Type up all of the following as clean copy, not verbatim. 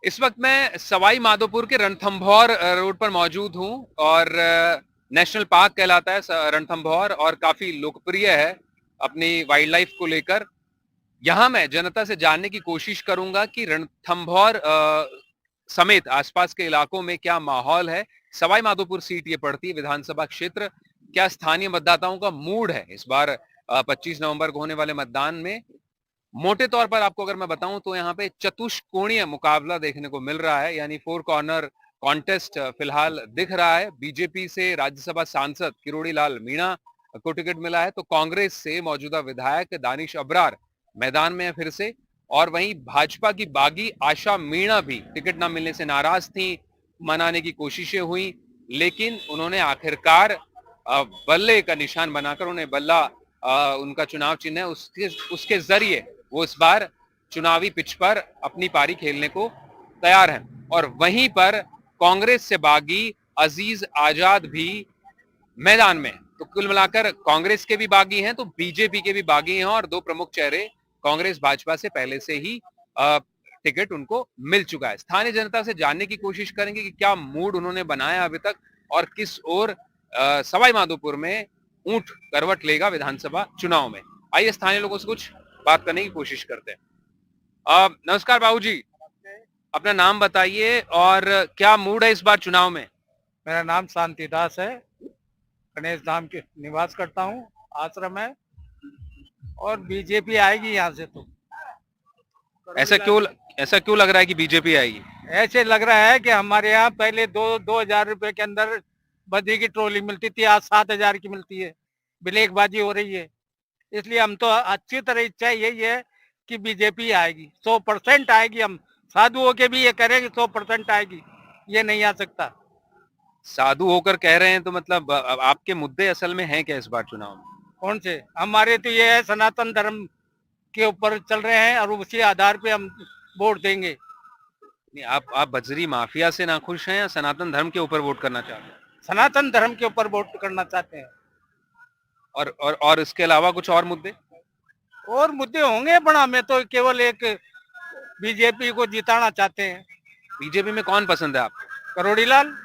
इस वक्त मैं सवाई माधोपुर के रणथंभौर रोड पर मौजूद हूं और नेशनल पार्क कहलाता है रणथंभौर और काफी लोकप्रिय है अपनी वाइल्ड लाइफ को लेकर। यहां मैं जनता से जानने की कोशिश करूंगा कि रणथंभौर समेत आसपास के इलाकों में क्या माहौल है। सवाई माधोपुर सीट ये पड़ती है विधानसभा क्षेत्र। क्या स्थानीय मतदाताओं का मूड है इस बार 25 नवंबर को होने वाले मतदान में। मोटे तौर पर आपको अगर मैं बताऊं तो यहाँ पे चतुष्कोणीय मुकाबला देखने को मिल रहा है, यानी फोर कॉर्नर कॉन्टेस्ट फिलहाल दिख रहा है। बीजेपी से राज्यसभा सांसद किरोड़ी लाल मीणा को टिकट मिला है, तो कांग्रेस से मौजूदा विधायक दानिश अबरार मैदान में है फिर से। और वहीं भाजपा की बागी आशा मीणा भी टिकट न मिलने से नाराज थी, मनाने की कोशिशें हुई, लेकिन उन्होंने आखिरकार बल्ले का निशान बनाकर उन्हें बल्ला उनका चुनाव चिन्ह है, उसके उसके जरिए वो इस बार चुनावी पिच पर अपनी पारी खेलने को तैयार हैं। और वहीं पर कांग्रेस से बागी अजीज आजाद भी मैदान में। तो कुल मिलाकर कांग्रेस के भी बागी हैं तो बीजेपी के भी बागी हैं, और दो प्रमुख चेहरे कांग्रेस भाजपा से पहले से ही टिकट उनको मिल चुका है। स्थानीय जनता से जानने की कोशिश करेंगे कि क्या मूड उन्होंने बनाया अभी तक और किस ओर सवाई माधोपुर में ऊंट करवट लेगा विधानसभा चुनाव में। आइए स्थानीय लोगों से कुछ बात करने की कोशिश करते हैं। नमस्कार बाबू जी, अपना नाम बताइए और क्या मूड है इस बार चुनाव में। मेरा नाम शांतिदास है। गणेश धाम के निवास करता हूँ, आश्रम है। और बीजेपी आएगी यहाँ से तो। ऐसा क्यों ऐसा क्यों लग रहा है कि बीजेपी आएगी। ऐसे लग रहा है कि हमारे यहाँ पहले 2,000 रुपए के अंदर बद्री की ट्रॉली मिलती थी, आज 7,000 की मिलती है। ब्लैकबाजी हो रही है, इसलिए हम तो अच्छी तरह इच्छा यही है कि बीजेपी आएगी, 100% आएगी। हम साधु होके भी ये करेंगे 100% आएगी, ये नहीं आ सकता। साधु होकर कह रहे हैं तो मतलब आपके मुद्दे असल में हैं क्या इस बार चुनाव में। कौन से? हमारे तो ये है, सनातन धर्म के ऊपर चल रहे हैं और उसी आधार पे हम वोट देंगे। नहीं, आप बजरी माफिया से नाखुश हैं या सनातन धर्म के ऊपर वोट करना चाहते हैं। सनातन धर्म के ऊपर वोट करना चाहते हैं। और इसके अलावा कुछ और मुद्दे। और मुद्दे होंगे, पर हमें तो केवल एक बीजेपी को जिताना चाहते हैं। बीजेपी में कौन पसंद है आपको। करोड़ी लाल।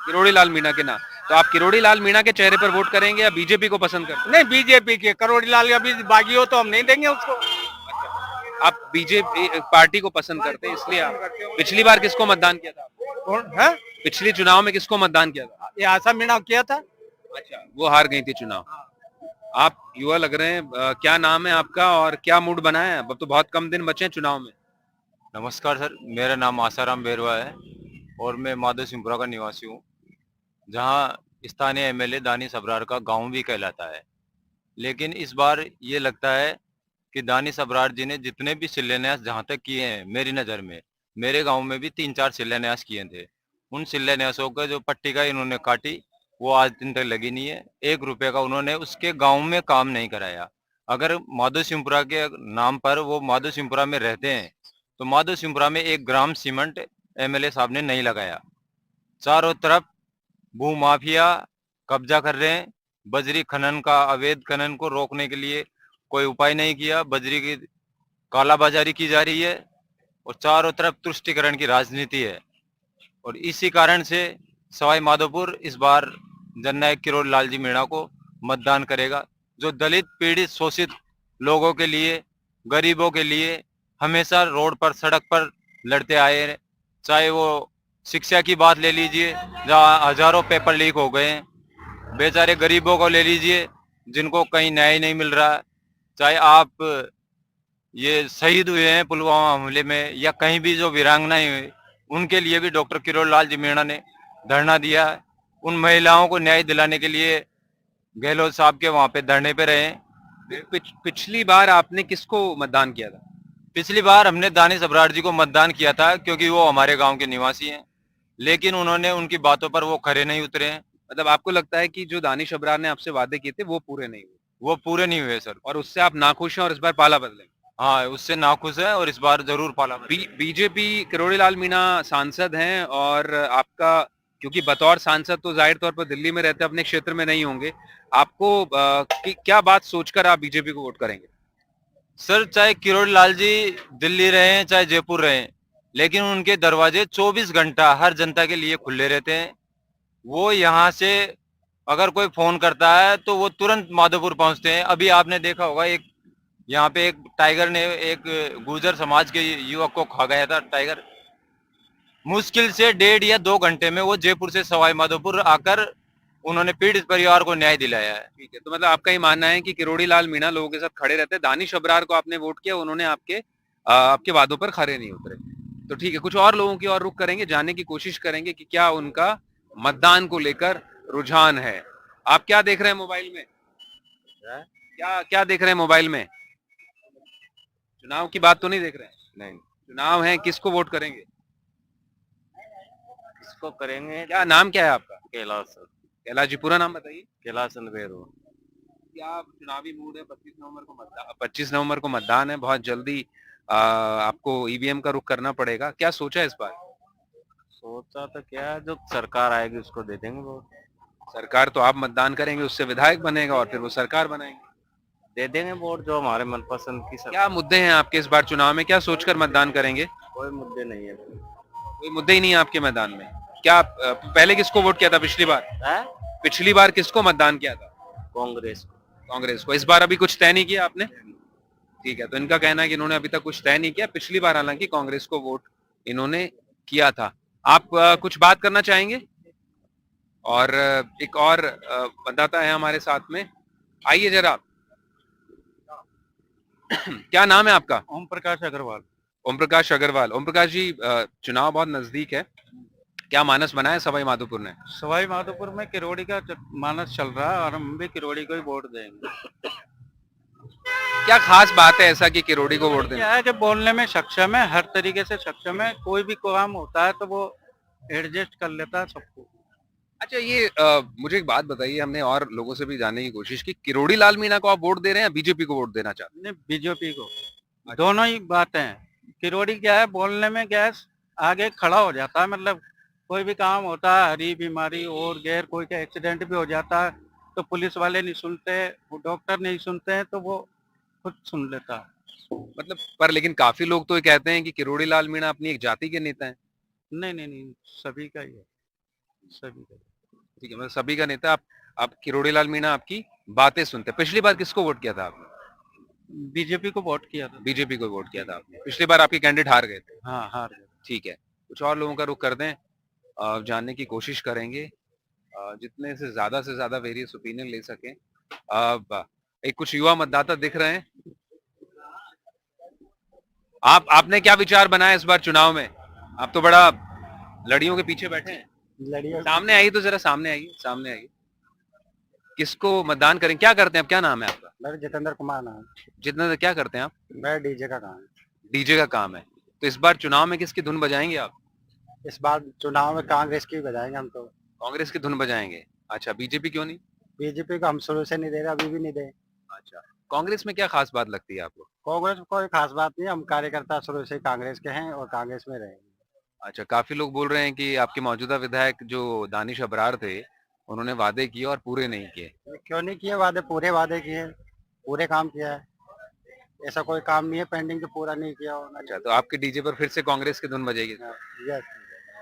किरोड़ी लाल मीणा के नाम, तो आप किरोड़ी लाल मीणा के चेहरे पर वोट करेंगे या बीजेपी को पसंद करेंगे। नहीं, बीजेपी के। करोड़ी लाल अभी बागी हो तो हम नहीं देंगे उसको। आप बीजेपी पार्टी को पसंद करते हैं, इसलिए आप पिछली बार किसको मतदान किया था। कौन है? पिछले चुनाव में किसको मतदान किया था। ये आशा मीणा किया था। अच्छा, वो हार गई थी चुनाव। आप युवा लग रहे हैं, क्या नाम है आपका और क्या मूड बना है। अब तो बहुत कम दिन बचे हैं चुनाव में। नमस्कार सर, मेरा नाम आसाराम बेरवा है और मैं माधो सिंहपुरा का निवासी हूँ, जहाँ स्थानीय एमएलए दानिश अबरार का गांव भी कहलाता है। लेकिन इस बार ये लगता है कि दानिश अबरार जी ने जितने भी शिलान्यास जहाँ तक किए हैं, मेरी नज़र में मेरे गांव में भी 3-4 शिलान्यास किए थे। उन शिलान्यासों का जो पट्टिका इन्होंने काटी वो आज दिन तक लगी नहीं है। 1 रुपये का उन्होंने उसके गाँव में काम नहीं कराया। अगर माधो सिंहपुरा के नाम पर वो माधो सिंहपुरा में रहते हैं तो माधो सिंहपुरा में 1 ग्राम सीमेंट एमएलए साहब ने नहीं लगाया। चारों तरफ भू माफिया कब्जा कर रहे हैं। बजरी खनन का, अवैध खनन को रोकने के लिए कोई उपाय नहीं किया। बजरी की कालाबाजारी की जा रही है और चारों तरफ तुष्टीकरण की राजनीति है। और इसी कारण से सवाई माधोपुर इस बार जननायक किरोड़ी लाल जी मीणा को मतदान करेगा, जो दलित, पीड़ित, शोषित लोगों के लिए, गरीबों के लिए हमेशा रोड पर, सड़क पर लड़ते आए हैं। चाहे वो शिक्षा की बात ले लीजिए, जहाँ हजारों पेपर लीक हो गए हैं। बेचारे गरीबों को ले लीजिए जिनको कहीं न्याय नहीं मिल रहा है। चाहे आप ये शहीद हुए हैं पुलवामा हमले में या कहीं भी जो वीरांगनाएं हुई, उनके लिए भी डॉक्टर किरोड़ी लाल जी मीणा ने धरना दिया है। उन महिलाओं को न्याय दिलाने के लिए गहलोत साहब के वहां पे धरने पे रहे हैं। पिछली बार आपने किसको मतदान किया था। पिछली बार हमने दानिश अबरार जी को मतदान किया था, क्योंकि वो हमारे गांव के निवासी हैं। लेकिन उन्होंने उनकी बातों पर वो खरे नहीं उतरे हैं। मतलब आपको लगता है कि जो दानिश अबरार ने आपसे वादे किए थे वो पूरे नहीं हुए। वो पूरे नहीं हुए सर, और उससे आप नाखुश हैं और इस बार पाला बदलेंगे। हाँ, उससे नाखुश है और इस बार जरूर पाला बदलेंगे। बीजेपी किरोड़ी लाल मीणा सांसद हैं और आपका, क्योंकि बतौर सांसद तो जाहिर तौर पर दिल्ली में रहते, अपने क्षेत्र में नहीं होंगे, आपको क्या बात सोचकर आप बीजेपी को वोट करेंगे। सर, चाहे किरोड़ी लाल जी दिल्ली रहे चाहे जयपुर रहे, लेकिन उनके दरवाजे 24 घंटा हर जनता के लिए खुले रहते हैं। वो यहाँ से अगर कोई फोन करता है तो वो तुरंत माधोपुर पहुंचते हैं। अभी आपने देखा होगा, एक यहाँ पे एक टाइगर ने एक गुर्जर समाज के युवक को खा गया था टाइगर। मुश्किल से 1.5 या 2 घंटे में वो जयपुर से सवाई माधोपुर आकर उन्होंने पीड़ित परिवार को न्याय दिलाया है। ठीक है, तो मतलब आपका ये मानना है कि किरोड़ी लाल मीणा लोगों के साथ खड़े रहते हैं, दानिश अबरार को आपने वोट किया, उन्होंने आपके वादों पर खरे नहीं उतरे। तो ठीक है, कुछ और लोगों की और रुख करेंगे, जानने की कोशिश करेंगे कि क्या उनका मतदान को लेकर रुझान है। आप क्या देख रहे हैं मोबाइल में? क्या क्या देख रहे हैं मोबाइल में? चुनाव की बात तो नहीं देख रहे हैं? नहीं, चुनाव है, किसको वोट करेंगे? इसको करेंगे। क्या नाम क्या है आपका? कैलाश कैलाश जी, पूरा नाम बताइए। कैलाश चंद्र बेरवा। क्या चुनावी मूड है? 25 नवंबर को मतदान है, बहुत जल्दी आपको ईवीएम का रुख करना पड़ेगा। क्या सोचा है इस बार? सोचा तो क्या है, जो सरकार आएगी उसको दे देंगे वोट। सरकार तो आप मतदान करेंगे, उससे विधायक बनेगा और फिर वो सरकार बनाएंगे। दे देंगे वोट जो हमारे मनपसंद की सरकार। क्या मुद्दे हैं आपके इस बार चुनाव में? क्या सोचकर मतदान करेंगे? कोई मुद्दे नहीं है। कोई मुद्दे ही नहीं है आपके मैदान में? क्या पहले किसको वोट किया था पिछली बार? पिछली बार किसको मतदान किया था? कांग्रेस को। कांग्रेस को। इस बार अभी कुछ तय नहीं किया आपने? ठीक है, तो इनका कहना है कि इन्होंने अभी तक कुछ तय नहीं किया। पिछली बार हालांकि कांग्रेस को वोट इन्होंने किया था। आप कुछ बात करना चाहेंगे? और एक और मतदाता है हमारे साथ में, आइए जरा। क्या नाम है आपका? ओम प्रकाश अग्रवाल। ओम प्रकाश अग्रवाल। ओम प्रकाश जी, चुनाव बहुत नजदीक है, क्या मानस बनाया सवाई माधोपुर ने? सवाई माधोपुर में किरोड़ी का मानस चल रहा है और हम भी किरोड़ी को ही वोट देंगे। क्या खास बात है ऐसा कि किरोड़ी को वोट देना? क्या है कि बोलने में सक्षम है, हर तरीके से सक्षम है, कोई भी काम होता है तो वो एडजस्ट कर लेता है सबको। अच्छा, ये मुझे एक बात बताइए, हमने और लोगों से भी जानने की कोशिश की, किरोड़ी लाल मीणा को आप वोट दे रहे हैं या बीजेपी को वोट देना चाहते हैं? नहीं, बीजेपी को। दोनों ही बातें हैं। किरोड़ी क्या है, बोलने में क्या है, आगे खड़ा हो जाता है। मतलब कोई भी काम होता है, हरी बीमारी और गैर कोई का एक्सीडेंट भी हो जाता है तो पुलिस वाले नहीं सुनते, वो डॉक्टर नहीं सुनते हैं तो वो खुद सुन लेता है। मतलब पर लेकिन काफी लोग तो ये कहते हैं कि किरोड़ी लाल मीणा अपनी एक जाति के नेता हैं। नहीं नहीं नहीं, सभी का ही है, सभी का। ठीक है, मतलब सभी का नेता। आप किरोड़ी लाल मीणा आपकी बातें सुनते हैं। पिछली बार किसको वोट किया था आपने? बीजेपी को वोट किया था। बीजेपी को वोट किया था आपने। पिछली बार आपके कैंडिडेट हार गए थे। हाँ, हार गए। ठीक है, कुछ और लोगों का रुख कर दें, जानने की कोशिश करेंगे, जितने से ज्यादा वेरियस ओपिनियन ले सकें। एक कुछ युवा मतदाता दिख रहे हैं। आपने क्या विचार बनाया इस बार चुनाव में? आप तो बड़ा लड़ियों के पीछे बैठे हैं। लड़ियों सामने आइए, तो जरा सामने आइए, सामने आइए। किसको मतदान करें? क्या करते हैं आप? क्या नाम है आपका? मेरा जितेंद्र कुमार नाम। जितना क्या करते हैं आप? मैं डीजे का काम है। डीजे का काम है। तो इस बार चुनाव में किसकी धुन बजाएंगे आप? इस बार चुनाव में कांग्रेस की बजाएंगे हम तो। कांग्रेस की धुन बजाएंगे। अच्छा, बीजेपी क्यों नहीं? बीजेपी को हम शुरू से नहीं दे रहे, अभी भी नहीं दे। अच्छा, कांग्रेस में क्या खास बात लगती है आपको? कांग्रेस में कोई खास बात नहीं, हम कार्यकर्ता शुरू से कांग्रेस के हैं और कांग्रेस में रहेंगे। अच्छा, काफी लोग बोल रहे हैं कि आपके मौजूदा विधायक जो दानिश अबरार थे, उन्होंने वादे किए और पूरे नहीं किए। क्यों नहीं किए वादे? पूरे वादे किए, पूरे काम किया है। ऐसा कोई काम नहीं है पेंडिंग जो पूरा नहीं किया होना। अच्छा, तो आपके डीजे पर फिर से कांग्रेस की धुन बजेगी? यस।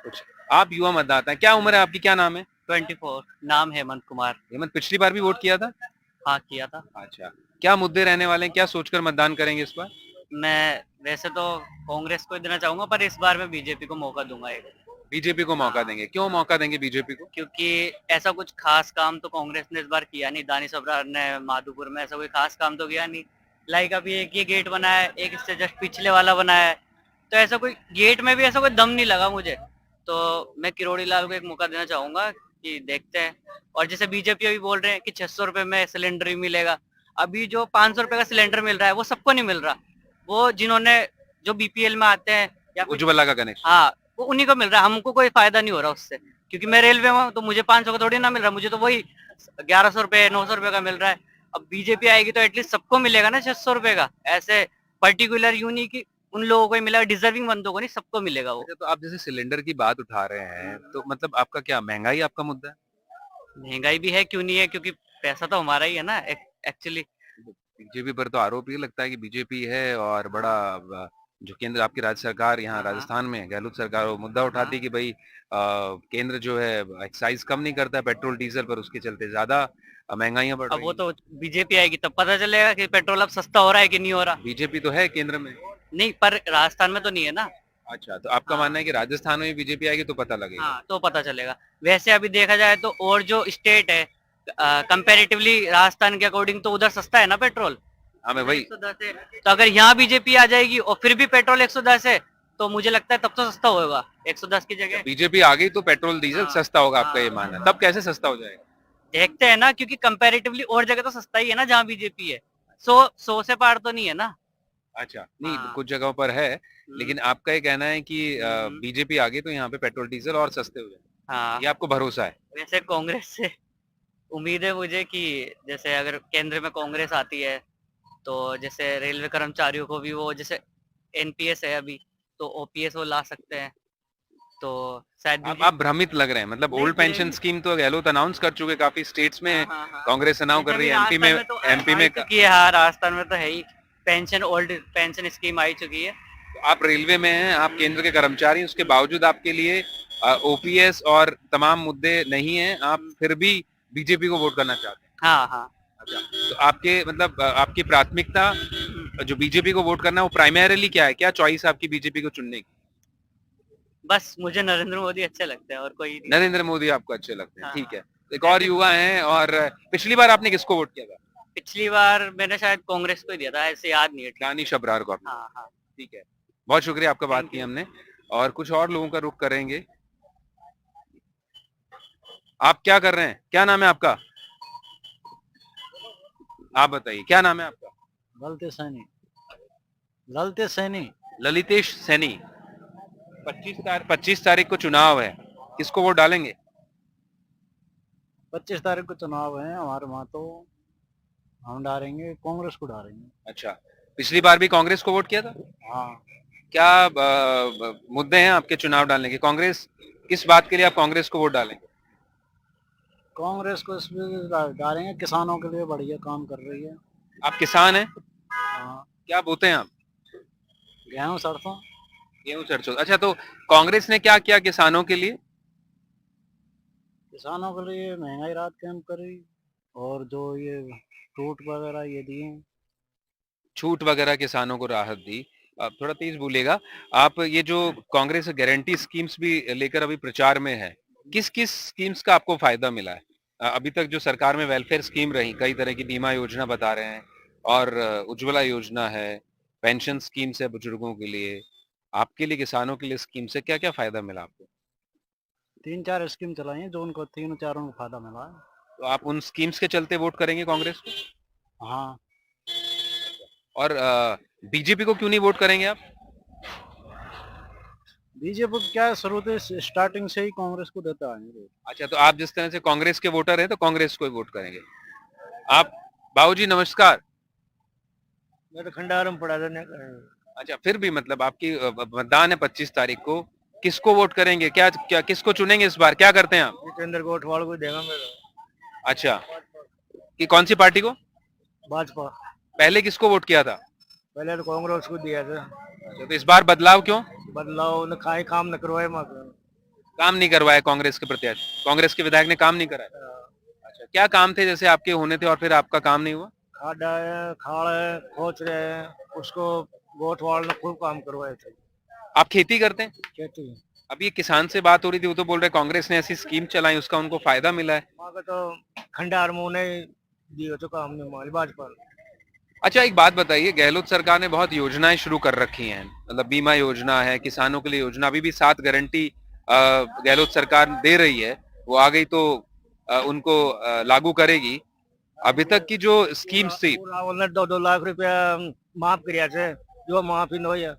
कुछ आप युवा मतदाता हैं, क्या उम्र है आपकी? क्या नाम है? 24। नाम हेमंत कुमार। हेमंत, पिछली बार भी वोट किया था? हाँ, किया था। अच्छा, क्या मुद्दे रहने वाले हैं? क्या सोचकर मतदान करेंगे इस बार? मैं वैसे तो कांग्रेस को ही देना चाहूंगा, पर इस बार मैं बीजेपी को मौका दूंगा एक। बीजेपी को मौका देंगे? क्यों मौका देंगे बीजेपी को? क्योंकि ऐसा कुछ खास काम तो कांग्रेस ने इस बार किया नहीं। दानिश अबरार ने माधोपुर में ऐसा कोई खास काम तो किया नहीं। लाइक अभी एक ये गेट बनाया है, एक इससे जस्ट पिछले वाला बनाया है, तो ऐसा कोई गेट में भी ऐसा कोई दम नहीं लगा मुझे। तो मैं किरोड़ी लाल को एक मौका देना चाहूंगा कि देखते हैं। और जैसे बीजेपी अभी बोल रहे हैं कि 600 रुपए में सिलेंडर ही मिलेगा, अभी जो 500 रुपए का सिलेंडर मिल रहा है वो सबको नहीं मिल रहा। वो जिन्होंने जो बीपीएल में आते हैं या उज्ज्वला का कनेक्शन, हाँ, वो उन्हीं को मिल रहा है, हमको कोई फायदा नहीं हो रहा उससे। क्योंकि मैं रेलवे में हूँ तो मुझे 500 का थोड़ी ना मिल रहा, मुझे तो वही 1100 रुपए 900 रुपए का मिल रहा है। अब बीजेपी आएगी तो एटलीस्ट सबको मिलेगा ना 600 रुपए का। ऐसे पर्टिकुलर यूनी की उन लोगों को ही मिलेगा, डिजर्विंग बंदों को नहीं, सबको मिलेगा वो। अच्छा, तो आप जैसे सिलेंडर की बात उठा रहे हैं, तो मतलब आपका क्या महंगाई आपका मुद्दा है? महंगाई भी है, क्यों नहीं है, क्योंकि पैसा तो हमारा ही है ना एक्चुअली। बीजेपी पर तो आरोप ये लगता है कि बीजेपी है और बड़ा जो केंद्र आपकी राज्य सरकार यहाँ हाँ, हाँ। राजस्थान में है, गहलोत सरकार वो मुद्दा उठाती है कि भाई केंद्र जो है एक्साइज कम नहीं करता है पेट्रोल डीजल पर, उसके चलते ज्यादा महंगाइयां बढ़ अब रही वो हैं। तो बीजेपी आएगी तब पता चलेगा कि पेट्रोल अब सस्ता हो रहा है कि नहीं हो रहा। बीजेपी तो है केंद्र में। नहीं, पर राजस्थान में तो नहीं है ना। अच्छा, तो आपका हाँ। मानना है कि राजस्थान में बीजेपी आएगी तो पता लगेगा। हाँ, तो पता चलेगा। वैसे अभी देखा जाए तो और जो स्टेट है कंपैरेटिवली राजस्थान के अकॉर्डिंग तो उधर सस्ता है ना पेट्रोल। हाँ मैं उधर वही 110 है। तो अगर यहाँ बीजेपी आ जाएगी और फिर भी पेट्रोल 110 है तो मुझे लगता है तब तो सस्ता होगा 110 की जगह। बीजेपी आ गई तो पेट्रोल डीजल हाँ, सस्ता होगा, आपका ये हाँ। मानना है। तब कैसे सस्ता हो जाएगा? देखते हैं ना, क्योंकि कंपैरेटिवली और जगह तो सस्ता ही है ना जहाँ बीजेपी है। 100 से पार तो नहीं है ना। अच्छा, नहीं हाँ। कुछ जगहों पर है, लेकिन आपका ये कहना है कि हम्म। बीजेपी आ गई तो यहाँ पे पेट्रोल डीजल और सस्ते हो जाएंगे, हाँ, ये आपको भरोसा है? वैसे कांग्रेस से उम्मीद है मुझे कि जैसे अगर केंद्र में कांग्रेस आती है तो जैसे रेलवे कर्मचारियों को भी वो जैसे एनपीएस है अभी तो ओपीएस वो ला सकते हैं। तो शायद आप भ्रमित लग रहे हैं, मतलब नहीं, ओल्ड पेंशन स्कीम तो गहलोत अनाउंस कर चुके, काफी स्टेट्स में हाँ, हाँ, हाँ। कांग्रेस अनाउंस कर रही है, एमपी में हाँ, राजस्थान में तो है ही पेंशन, ओल्ड पेंशन स्कीम आई चुकी है। आप रेलवे में हैं, आप केंद्र के कर्मचारी हैं, उसके बावजूद आपके लिए ओपीएस और तमाम मुद्दे नहीं हैं, आप फिर भी बीजेपी को वोट करना चाहते हैं। हाँ, हाँ। अच्छा, तो आपके मतलब आपकी प्राथमिकता जो बीजेपी को वोट करना है वो प्राइमरीली क्या है? क्या चॉइस आपकी बीजेपी को चुनने की? बस मुझे नरेंद्र मोदी अच्छे लगते हैं और कोई नहीं। नरेंद्र मोदी आपको अच्छे लगते हैं, हाँ, ठीक हाँ। है। एक और युवा हैं, और पिछली बार आपने किसको वोट किया था? पिछली बार मैंने शायद कांग्रेस को ही दिया था, ऐसे याद नहीं है ठीक। दानिश अब्रार को आपने? हाँ, हाँ। ठीक है, बहुत शुक्रिया, आपका बात Thank की you. हमने। और कुछ और लोगों का रुख करेंगे। आप क्या कर रहे हैं? क्या नाम है आपका? आप बताइए, क्या नाम है आपका? ललते सैनी। ललते सैनी। ललितेश सैनी। 25 तारीख को चुनाव है, किसको वोट डालेंगे? 25 तारीख को चुनाव है हमारे वहाँ, तो हम डालेंगे कांग्रेस को डालेंगे। अच्छा, पिछली बार भी कांग्रेस को वोट किया था? हाँ। क्या मुद्दे हैं आपके चुनाव डालने के? कांग्रेस किस बात के लिए आप कांग्रेस को वोट डालेंगे? कांग्रेस को इसमें डालेंगे, किसानों के लिए बढ़िया काम कर रही है। आप किसान हैं? हाँ। क्या बोते हैं आप? गेहूँ सरसों। गेहूं सरसों। अच्छा, तो कांग्रेस ने क्या किया किसानों के लिए? किसानों के लिए महंगाई राहत कैंप करी और जो ये फ्रूट वगैरह ये दिए। छूट वगैरह किसानों को राहत दी। आप थोड़ा तेज बोलिएगा। आप ये जो कांग्रेस गारंटी स्कीम्स भी लेकर अभी प्रचार में है, किस किस स्कीम्स का आपको फायदा मिला है? अभी तक जो सरकार में वेलफेयर स्कीम रही, कई तरह की बीमा योजना बता रहे हैं, और उज्ज्वला योजना है, पेंशन स्कीम्स है बुजुर्गों के लिए, आपके लिए किसानों के लिए स्कीम से क्या क्या फायदा मिला आपको? 3-4 स्कीम चलाई हैं जो उनको तीनों चारों को फायदा मिला है। तो आप उन स्कीम्स के चलते वोट करेंगे कांग्रेस को? हाँ। और बीजेपी को क्यों नहीं वोट करेंगे आप? बीजेपी क्या शुरू से स्टार्टिंग से ही कांग्रेस को देता है। अच्छा, तो आप जिस तरह से कांग्रेस के वोटर हैं तो कांग्रेस को ही वोट करेंगे आप। बाबूजी नमस्कार। मैं तो खंडार में पढ़ा था। अच्छा, फिर भी मतलब आपकी मतदान है 25 तारीख को, किसको वोट करेंगे? क्या क्या किसको चुनेंगे इस बार? क्या करते हैं आप? जितेंद्र गोठवाल को देगा मेरा। अच्छा, कि कौन सी पार्टी को? भाजपा। पहले किसको वोट किया था? पहले तो कांग्रेस को दिया था। अच्छा, तो इस बार बदलाव क्यों? बदलाव न खाए काम न करवाए काम नहीं करवाया कांग्रेस के प्रत्याशी, कांग्रेस के विधायक ने काम नहीं कराया? अच्छा, क्या काम थे जैसे आपके होने थे और फिर आपका काम नहीं हुआ? खाड़ा है, खाड़ है, खोच रहे हैं, उसको गोठवाल ने खूब काम करवाए थे। आप खेती करते हैं? खेती। अब ये किसान से बात हो रही थी, वो तो बोल रहे कांग्रेस ने ऐसी स्कीम चलाई उसका उनको फायदा मिला है। वहाँ का तो खंडार मुंह ने दिया तो काम नहीं माली भाजपा। अच्छा, एक बात बताइए, गहलोत सरकार ने बहुत योजनाएं शुरू कर रखी हैं, मतलब बीमा योजना है, किसानों के लिए योजना, अभी भी 7 गारंटी गहलोत सरकार दे रही है, वो आ गई तो उनको लागू करेगी। अभी तक की जो स्कीम्स थी, 2-2 लाख रुपया माफ किया थे, जो माफ ही नहीं है।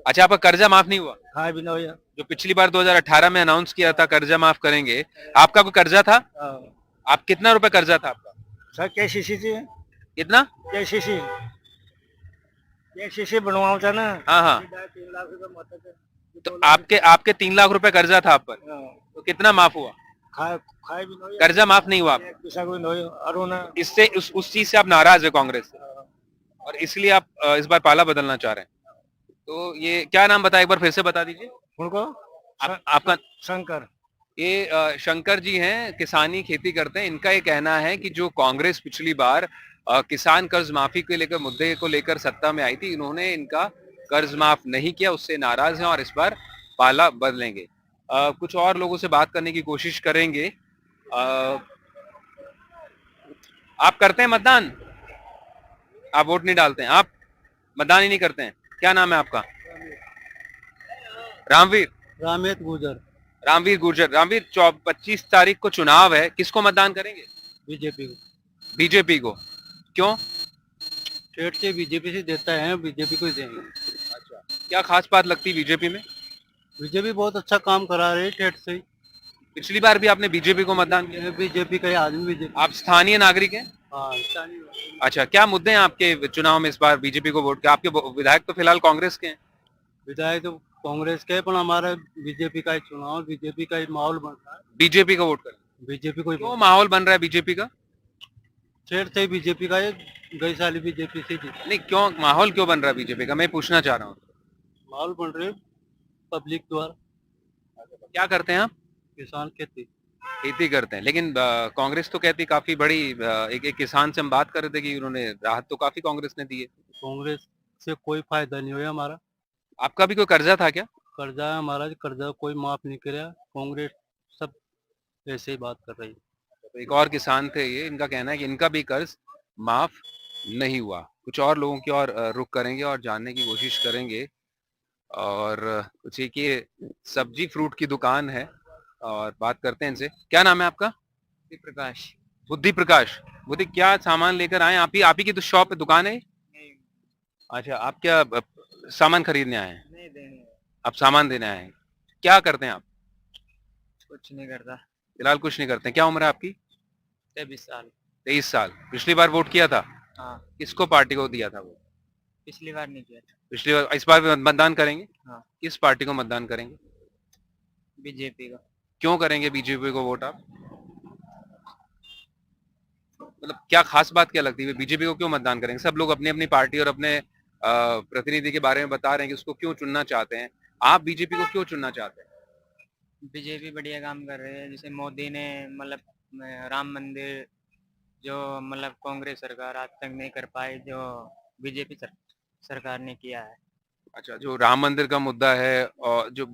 अच्छा आपका कर्जा माफ नहीं हुआ? खाए भी नहीं है। जो पिछली बार 2018 में अनाउंस किया था कर्जा माफ करेंगे, आपका कोई कर्जा था? आप कितना रुपए कर्जा था आपका? सर केसीसी थी। कितना? केसीसी केसीसी बनवाओ था ना। हाँ हाँ, 3 लाख रुपया माता थे। तो आपके 3 लाख रुपए कर्जा था आप पर, तो कितना माफ हुआ? खाए भी नहीं। कर्जा माफ नहीं हुआ आपका? पैसा कोई नहीं और उन्हें इससे उस चीज से आप नाराज है कांग्रेस से, और इसलिए आप इस बार पाला बदलना चाह रहे हैं? तो ये क्या नाम बताया, एक बार फिर से बता दीजिए उनको आपका। शंकर। ये शंकर जी हैं, किसानी खेती करते हैं। इनका ये कहना है कि जो कांग्रेस पिछली बार किसान कर्ज माफी के लेकर मुद्दे को लेकर सत्ता में आई थी, इन्होंने इनका कर्ज माफ नहीं किया, उससे नाराज हैं और इस बार पाला बदलेंगे। कुछ और लोगों से बात करने की कोशिश करेंगे। आप करते हैं मतदान? आप वोट नहीं डालते हैं, आप मतदान ही नहीं करते हैं। क्या नाम है आपका? रामवीर। रामेत गुजर। रामवीर गुर्जर। रामवीर, 25 तारीख को चुनाव है, किसको मतदान करेंगे? बीजेपी को। बीजेपी को, क्यों? स्टेट से बीजेपी से देता है, बीजेपी को ही देंगे। अच्छा, क्या खास बात लगती है बीजेपी में? बीजेपी बहुत अच्छा काम करा रही है स्टेट से। पिछली बार भी आपने बीजेपी को मतदान किया? बीजेपी का ही आदमी बीजेपी। आप स्थानीय नागरिक हैं? हाँ। अच्छा, क्या मुद्दे हैं आपके चुनाव में इस बार बीजेपी को वोट के? आपके विधायक तो फिलहाल कांग्रेस के हैं। विधायक तो कांग्रेस के, पर हमारा बीजेपी का ही चुनाव, बीजेपी का ही माहौल बन रहा है। बीजेपी को वोट करें? बीजेपी को ही। क्यों माहौल बन रहा है बीजेपी का? स्टेट से बीजेपी का है, गई साल बीजेपी से जीता। नहीं, क्यों माहौल क्यों बन रहा है बीजेपी का, मैं पूछना चाह रहा हूँ। माहौल बन रहे पब्लिक द्वारा। क्या करते हैं आप? किसान खेती। खेती करते हैं, लेकिन कांग्रेस तो कहती काफी बड़ी एक किसान से हम बात कर रहे थे कि उन्होंने राहत तो काफी कांग्रेस ने दी है। कांग्रेस से कोई फायदा नहीं हुआ हमारा। आपका भी कोई कर्जा था क्या? कर्जा है हमारा, कर्जा कोई माफ नहीं कराया कांग्रेस, सब ऐसे ही बात कर रही है। तो एक और किसान थे ये, इनका कहना है कि इनका भी कर्ज माफ नहीं हुआ। कुछ और लोगों की और रुख करेंगे और जानने की कोशिश करेंगे। और कुछ एक ये सब्जी फ्रूट की दुकान है और बात करते हैं इनसे। क्या नाम है आपका? प्रकाश। बुद्धि प्रकाश। बुद्धि, क्या सामान लेकर आए? आप ही की तो शॉप है, दुकान है? अच्छा, आप क्या सामान खरीदने आए हैं? नहीं देने। आप सामान देने आए हैं। क्या करते हैं आप? कुछ नहीं करता। फिलहाल कुछ नहीं करते हैं। क्या उम्र है आपकी? 23 साल। 23 साल। पिछली बार वोट किया था? हाँ। किसको, पार्टी को दिया था वो? पिछली बार नहीं किया था। पिछली बार। इस बार भी मतदान करेंगे? हाँ। किस पार्टी को मतदान करेंगे? बीजेपी का। क्यों करेंगे बीजेपी को वोट आप? मतलब क्या खास बात क्या लगती है, बीजेपी को क्यों मतदान करेंगे? सब लोग अपनी अपनी पार्टी और अपने प्रतिनिधि के बारे में बता रहे हैं कि उसको क्यों चुनना चाहते हैं। आप बीजेपी को क्यों चुनना चाहते हैं? बीजेपी बढ़िया काम कर रही है, जैसे मोदी ने मतलब राम मंदिर जो मतलब कांग्रेस सरकार आज तक नहीं कर पाई, जो बीजेपी सरकार ने किया है। अच्छा, जो राम मंदिर का मुद्दा है और जो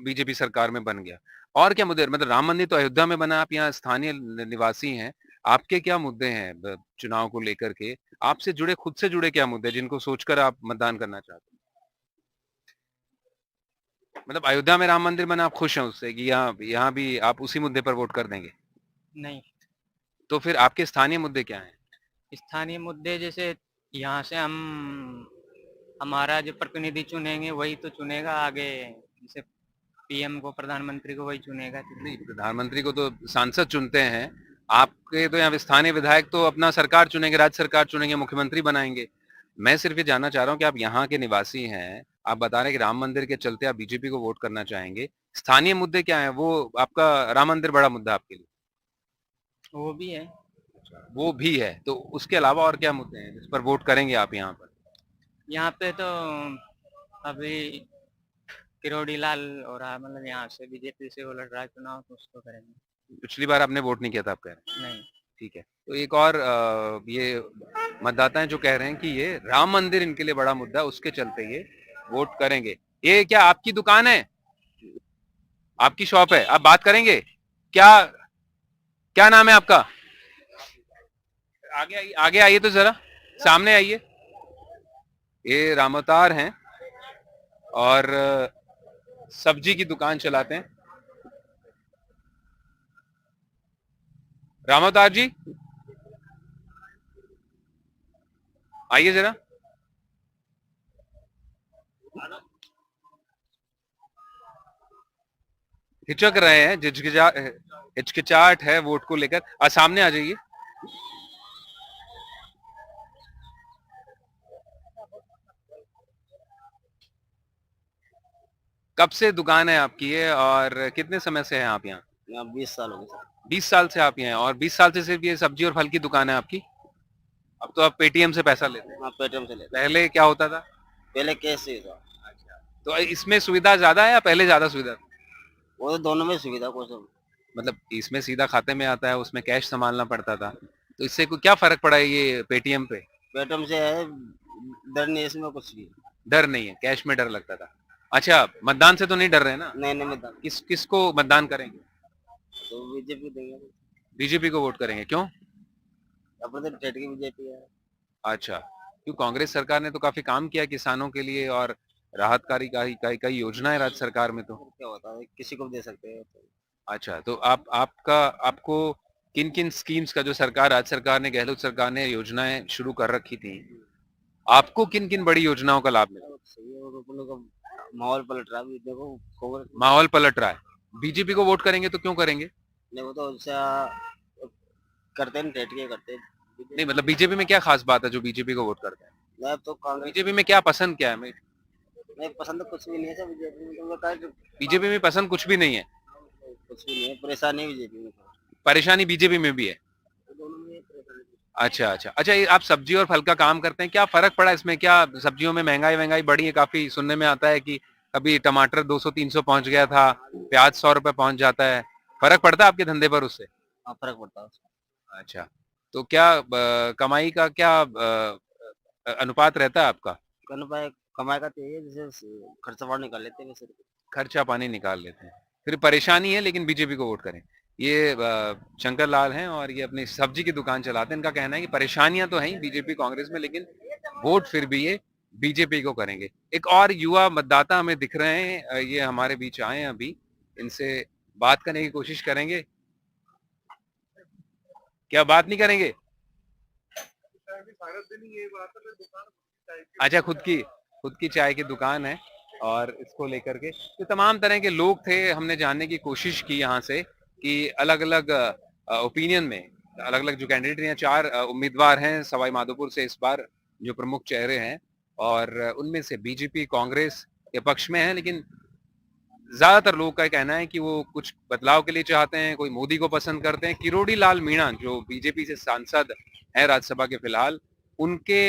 बीजेपी सरकार में बन गया, और क्या मुद्दे? मतलब राम मंदिर तो अयोध्या में बना, आप यहाँ स्थानीय निवासी हैं, आपके क्या मुद्दे हैं चुनाव को लेकर के? आपसे जुड़े, खुद से जुड़े क्या मुद्दे जिनको सोचकर आप मतदान करना चाहते हैं? मतलब अयोध्या में राम मंदिर बना, आप खुश हैं उससे कि यहाँ भी आप उसी मुद्दे पर वोट कर देंगे? नहीं। तो फिर आपके स्थानीय मुद्दे क्या हैं? स्थानीय मुद्दे जैसे यहाँ से हम हमारा जो प्रतिनिधि चुनेंगे वही तो चुनेगा आगे, जैसे पीएम को, प्रधानमंत्री को वही चुनेगा। नहीं, प्रधानमंत्री को तो सांसद चुनते हैं, आपके तो यहाँ स्थानीय विधायक तो अपना सरकार चुनेंगे, राज्य सरकार चुनेंगे, मुख्यमंत्री बनाएंगे। मैं सिर्फ ये जानना चाह रहा हूँ कि आप यहाँ के निवासी हैं, आप बता रहे हैं कि राम मंदिर के चलते आप बीजेपी को वोट करना चाहेंगे। स्थानीय मुद्दे क्या है? वो आपका राम मंदिर बड़ा मुद्दा आपके लिए? वो भी है। वो भी है, तो उसके अलावा और क्या मुद्दे हैं जिस पर वोट करेंगे आप यहाँ पर? यहाँ पे तो अभी किरोड़ी लाल हो रहा है, मतलब यहाँ से बीजेपी से वो लड़ रहा है चुनाव, तो उसको करेंगे। पिछली बार आपने वोट नहीं किया था, आप कह रहे हैं? नहीं। ठीक है। तो एक और ये मतदाता हैं जो कह रहे हैं कि ये राम मंदिर इनके लिए बड़ा मुद्दा है, उसके चलते ये वोट करेंगे। ये क्या आपकी दुकान है? आपकी शॉप है? आप बात करेंगे? क्या क्या नाम है आपका? आगे आइए तो जरा, सामने आइए। ये राम अवतार हैं और सब्जी की दुकान चलाते हैं। राम अवतार जी, आइए जरा। हिचक रहे हैं, हिचकिचाहट है वोट को लेकर। सामने आ जाइए। कब से दुकान है आपकी ये और कितने समय से हैं आप यहाँ? 20 साल हो गए। 20 साल से आप यहाँ हैं और 20 साल से सिर्फ ये सब्जी और फल की दुकान है आपकी? अब तो आप पेटीएम से पैसा लेते हैं? हाँ, पेटीएम से लेते। पहले क्या होता था? पहले कैश ही था। तो इसमें सुविधा ज्यादा है या पहले ज्यादा सुविधा थी? वो तो दोनों में सुविधा को सब मतलब इसमें सीधा खाते में आता है, उसमें कैश संभालना पड़ता था, तो इससे कोई क्या फर्क पड़ा है ये पेटीएम पे? पेटम से है, डर नहीं है इसमें कुछ भी। डर नहीं है, कैश में डर लगता था। अच्छा, मतदान से तो नहीं डर रहे ना? नए नए मतदान किसको मतदान करेंगे? तो बीजेपी देंगे, बीजेपी को वोट करेंगे, क्यों? अपने तो ठेठ की बीजेपी है। अच्छा, क्यों? कांग्रेस सरकार ने तो काफी काम किया किसानों के लिए, और राहतकारी कई योजनाएं राज्य सरकार में तो। और क्या होता है, किसी को भी दे सकते हैं तो। अच्छा, तो आपको किन किन स्कीम्स का, जो सरकार राज्य सरकार ने, गहलोत सरकार ने योजनाएं शुरू कर रखी थी, आपको किन किन बड़ी योजनाओं का लाभ मिला? सही है, और अपने का माहौल पलट रहा है अभी, देखो कांग्रेस माहौल पलट रहा है। बीजेपी को वोट करेंगे तो क्यों करेंगे? ने वो तो उससे करते नहीं, ठेठ के करते नहीं, मतलब बीजेपी में क्या खास बात है जो बीजेपी को वोट करते हैं? मैं तो कांग्रेस बीजेपी में क्या पसंद क्या है? नहीं पसंद, तो कुछ भी नहीं है सब बीजेपी में, तो बताया कि बीजेपी में पसंद कुछ भी नहीं है, कुछ भी नहीं है, परेशानी है बीजेपी में, परेशानी बीजेपी में भी है। तो दोनों में परेशानी। अच्छा अच्छा अच्छा, ये आप सब्जी और फल का काम करते हैं, क्या फर्क पड़ा इसमें? क्या सब्जियों में महंगाई बढ़ी है? काफी सुनने में आता है कि कभी टमाटर 200-300 पहुंच गया था, प्याज 100 रुपए पहुंच जाता है। फर्क पड़ता है आपके धंधे पर उससे? हाँ फर्क पड़ता है उसका। अच्छा, तो क्या कमाई का क्या अनुपात रहता है आपका? कमाई का तो यही है, जैसे खर्चा पानी निकाल लेते हैं वैसे। खर्चा पानी निकाल लेते हैं, फिर परेशानी है, लेकिन बीजेपी को वोट करें। ये शंकर लाल हैं और ये अपनी सब्जी की दुकान चलाते हैं। इनका कहना है कि परेशानियां तो हैं बीजेपी कांग्रेस में, लेकिन वोट फिर भी ये बीजेपी को करेंगे। एक और युवा मतदाता हमें दिख रहे हैं, ये हमारे बीच आए हैं अभी, इनसे बात करने की कोशिश करेंगे। क्या बात नहीं करेंगे? अच्छा, खुद की चाय की दुकान है, और इसको लेकर के तो तमाम तरह के लोग थे। हमने जानने की कोशिश की यहाँ से कि अलग अलग ओपिनियन में, अलग अलग जो कैंडिडेट हैं, 4 उम्मीदवार हैं सवाई माधोपुर से इस बार जो प्रमुख चेहरे हैं, और उनमें से बीजेपी कांग्रेस के पक्ष में है, लेकिन ज्यादातर लोगों का कहना है कि वो कुछ बदलाव के लिए चाहते हैं, कोई मोदी को पसंद करते हैं। किरोड़ी लाल मीणा जो बीजेपी से सांसद हैं राज्यसभा के फिलहाल, उनके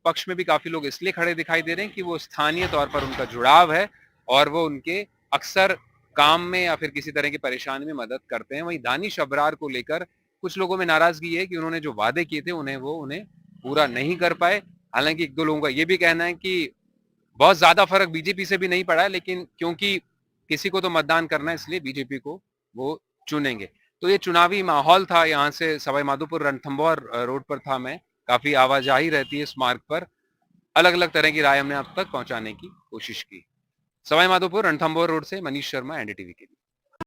पक्ष में भी काफी लोग इसलिए खड़े दिखाई दे रहे हैं कि वो स्थानीय तौर पर उनका जुड़ाव है, और वो उनके अक्सर काम में या फिर किसी तरह की परेशानी में मदद करते हैं। वहीं दानिश अबरार को लेकर कुछ लोगों में नाराजगी है कि उन्होंने जो वादे किए थे उन्हें पूरा नहीं कर पाए। हालांकि 1-2 लोगों का ये भी कहना है कि बहुत ज्यादा फर्क बीजेपी से भी नहीं पड़ा है, लेकिन क्योंकि किसी को तो मतदान करना है, इसलिए बीजेपी को वो चुनेंगे। तो ये चुनावी माहौल था, यहाँ से सवाई माधोपुर रणथंभौर रोड पर था मैं। काफी आवाजाही रहती है इस मार्ग पर। अलग अलग तरह की राय हमने आप तक पहुंचाने की कोशिश की। सवाई माधोपुर रणथंभौर रोड से मनीष शर्मा, एनडीटीवी के लिए।